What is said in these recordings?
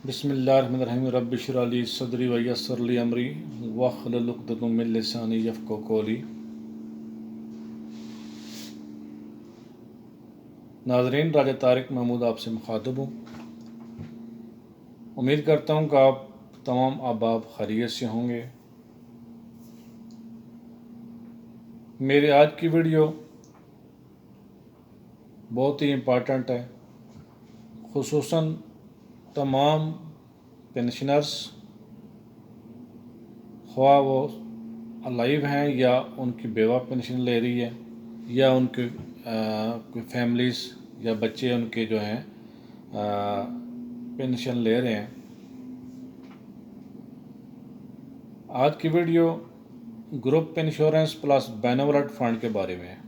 بسم اللہ الرحمن الرحیم رب اشرح لی صدری ویسر لی امری واحلل عقدۃ من لسانی یفقہوا قولی۔ ناظرین، راجہ طارق محمود آپ سے مخاطب ہوں۔ امید کرتا ہوں کہ آپ تمام احباب خیریت سے ہوں گے۔ میری آج کی ویڈیو بہت ہی امپارٹنٹ ہے، خصوصاً تمام پینشنرز، خواہ وہ الائیو ہیں یا ان کی بیوہ پینشن لے رہی ہے یا ان کے کوئی فیملیز یا بچے ان کے جو ہیں پینشن لے رہے ہیں۔ آج کی video group insurance plus benevolent fund کے بارے میں ہے۔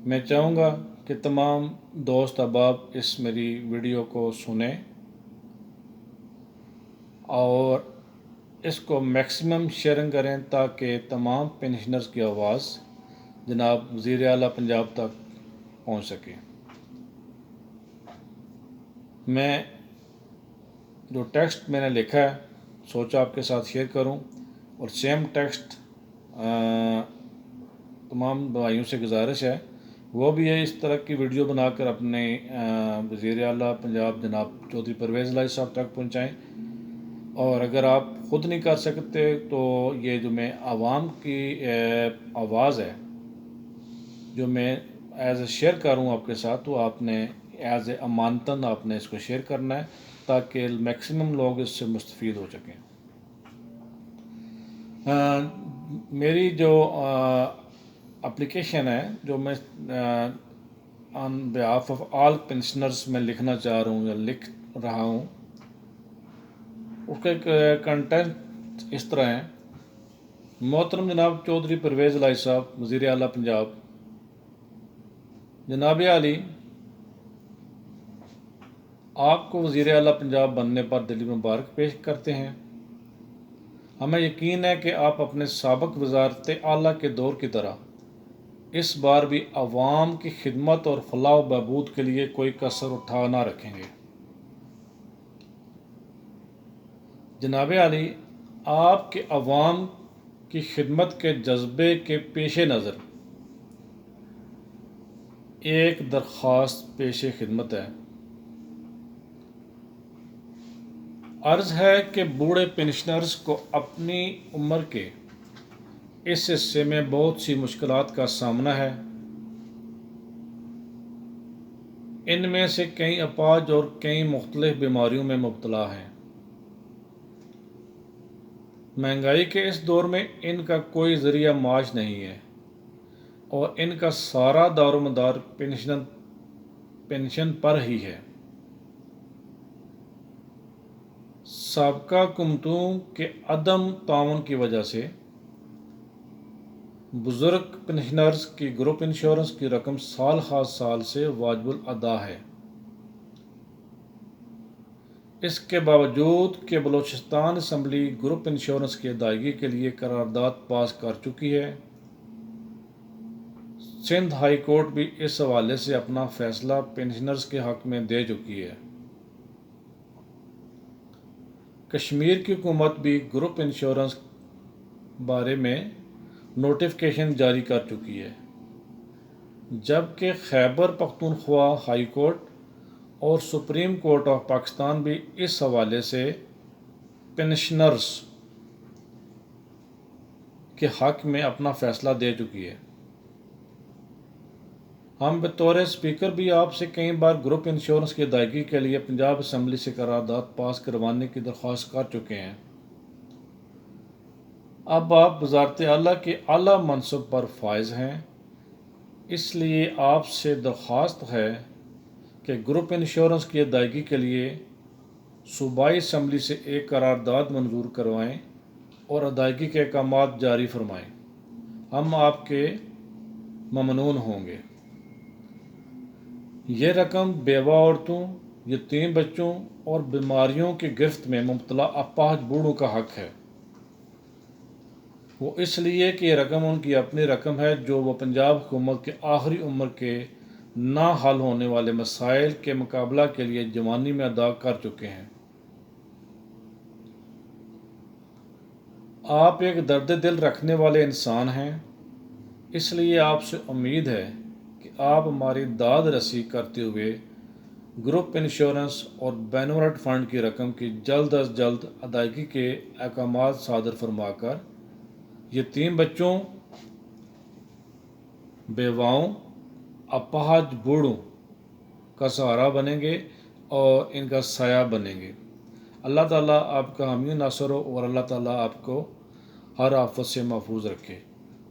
میں چاہوں گا کہ تمام دوست احباب اس میری ویڈیو کو سنیں اور اس کو میکسیمم شیئرنگ کریں تاکہ تمام پینشنرز کی آواز جناب وزیر اعلیٰ پنجاب تک پہنچ سکے۔ میں جو ٹیکسٹ میں نے لکھا ہے سوچا آپ کے ساتھ شیئر کروں، اور سیم ٹیکسٹ تمام بھائیوں سے گزارش ہے وہ بھی ہے اس طرح کی ویڈیو بنا کر اپنے وزیر اعلیٰ پنجاب جناب چودھری پرویز الہی صاحب تک پہنچائیں، اور اگر آپ خود نہیں کر سکتے تو یہ جو میں عوام کی آواز ہے جو میں ایز اے شیئر کروں آپ کے ساتھ، تو آپ نے ایز اے امانتاً آپ نے اس کو شیئر کرنا ہے تاکہ میکسیمم لوگ اس سے مستفید ہو سکیں۔ میری جو اپلیکیشن ہے جو میں آن بیہاف آف آل پینشنرز میں لکھنا چاہ رہا ہوں یا لکھ رہا ہوں، اس کا ایک کنٹینٹ اس طرح ہے۔ محترم جناب چودھری پرویز الہی صاحب وزیر اعلیٰ پنجاب، جناب عالی، آپ کو وزیر اعلیٰ پنجاب بننے پر دلی مبارک پیش کرتے ہیں۔ ہمیں یقین ہے کہ آپ اپنے سابق وزارت اعلیٰ کے دور کی طرح اس بار بھی عوام کی خدمت اور فلاح و بہبود کے لیے کوئی کسر اٹھا نہ رکھیں گے۔ جناب عالی، آپ کے عوام کی خدمت کے جذبے کے پیش نظر ایک درخواست پیش خدمت ہے۔ عرض ہے کہ بوڑھے پینشنرز کو اپنی عمر کے اس حصے میں بہت سی مشکلات کا سامنا ہے۔ ان میں سے کئی اپاہج اور کئی مختلف بیماریوں میں مبتلا ہیں۔ مہنگائی کے اس دور میں ان کا کوئی ذریعہ معاش نہیں ہے اور ان کا سارا دار و مدار پینشن پر ہی ہے۔ سابقہ حکومتوں کے عدم تعاون کی وجہ سے بزرگ پینشنرز کی گروپ انشورنس کی رقم سال ہر سال سے واجب الادا ہے۔ اس کے باوجود کہ بلوچستان اسمبلی گروپ انشورنس کی ادائیگی کے لیے قرارداد پاس کر چکی ہے، سندھ ہائی کورٹ بھی اس حوالے سے اپنا فیصلہ پینشنرز کے حق میں دے چکی ہے۔ کشمیر کی حکومت بھی گروپ انشورنس بارے میں نوٹیفکیشن جاری کر چکی ہے، جبکہ خیبر پختونخوا ہائی کورٹ اور سپریم کورٹ آف پاکستان بھی اس حوالے سے پینشنرز کے حق میں اپنا فیصلہ دے چکی ہے۔ ہم بطور اسپیکر بھی آپ سے کئی بار گروپ انشورنس کی ادائیگی کے لیے پنجاب اسمبلی سے قرارداد پاس کروانے کی درخواست کر چکے ہیں۔ اب آپ وزارت اعلیٰ کے اعلیٰ منصب پر فائز ہیں، اس لیے آپ سے درخواست ہے کہ گروپ انشورنس کی ادائیگی کے لیے صوبائی اسمبلی سے ایک قرارداد منظور کروائیں اور ادائیگی کے احکامات جاری فرمائیں۔ ہم آپ کے ممنون ہوں گے۔ یہ رقم بیوہ عورتوں، یتیم بچوں اور بیماریوں کی گرفت میں مبتلا اپاہج بوڑھوں کا حق ہے۔ وہ اس لیے کہ یہ رقم ان کی اپنی رقم ہے جو وہ پنجاب حکومت کے آخری عمر کے نہ حل ہونے والے مسائل کے مقابلہ کے لیے جوانی میں ادا کر چکے ہیں۔ آپ ایک درد دل رکھنے والے انسان ہیں، اس لیے آپ سے امید ہے کہ آپ ہماری داد رسی کرتے ہوئے گروپ انشورنس اور بین الورلڈ فنڈ کی رقم کی جلد از جلد ادائیگی کے احکامات صادر فرما کر یتیم بچوں، بیواؤں، اپاہج بوڑھوں کا سہارا بنیں گے اور ان کا سایہ بنیں گے۔ اللہ تعالیٰ آپ کا حامی ناصر ہو اور اللہ تعالیٰ آپ کو ہر آفت سے محفوظ رکھے۔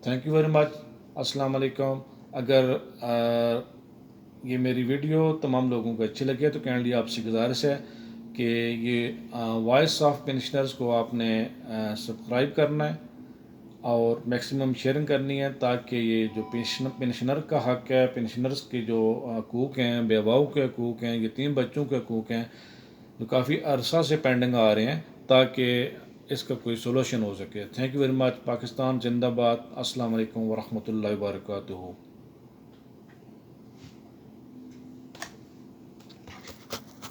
Thank you very much. السلام علیکم۔ اگر یہ میری ویڈیو تمام لوگوں کو اچھی لگے تو کائنڈلی آپ سے گزارش ہے کہ یہ وائس آف پینشنرز کو آپ نے سبسکرائب کرنا ہے اور میکسیمم شیئرنگ کرنی ہے، تاکہ یہ جو پینشنر کا حق ہے، پینشنرز کے جو حقوق ہیں، بیواؤں کے حقوق ہیں، یتیم بچوں کے حقوق ہیں، جو کافی عرصہ سے پینڈنگ آ رہے ہیں، تاکہ اس کا کوئی سولوشن ہو سکے۔ Thank you very much. Pakistan زندہ باد۔ السلام علیکم ورحمۃ اللہ وبرکاتہ۔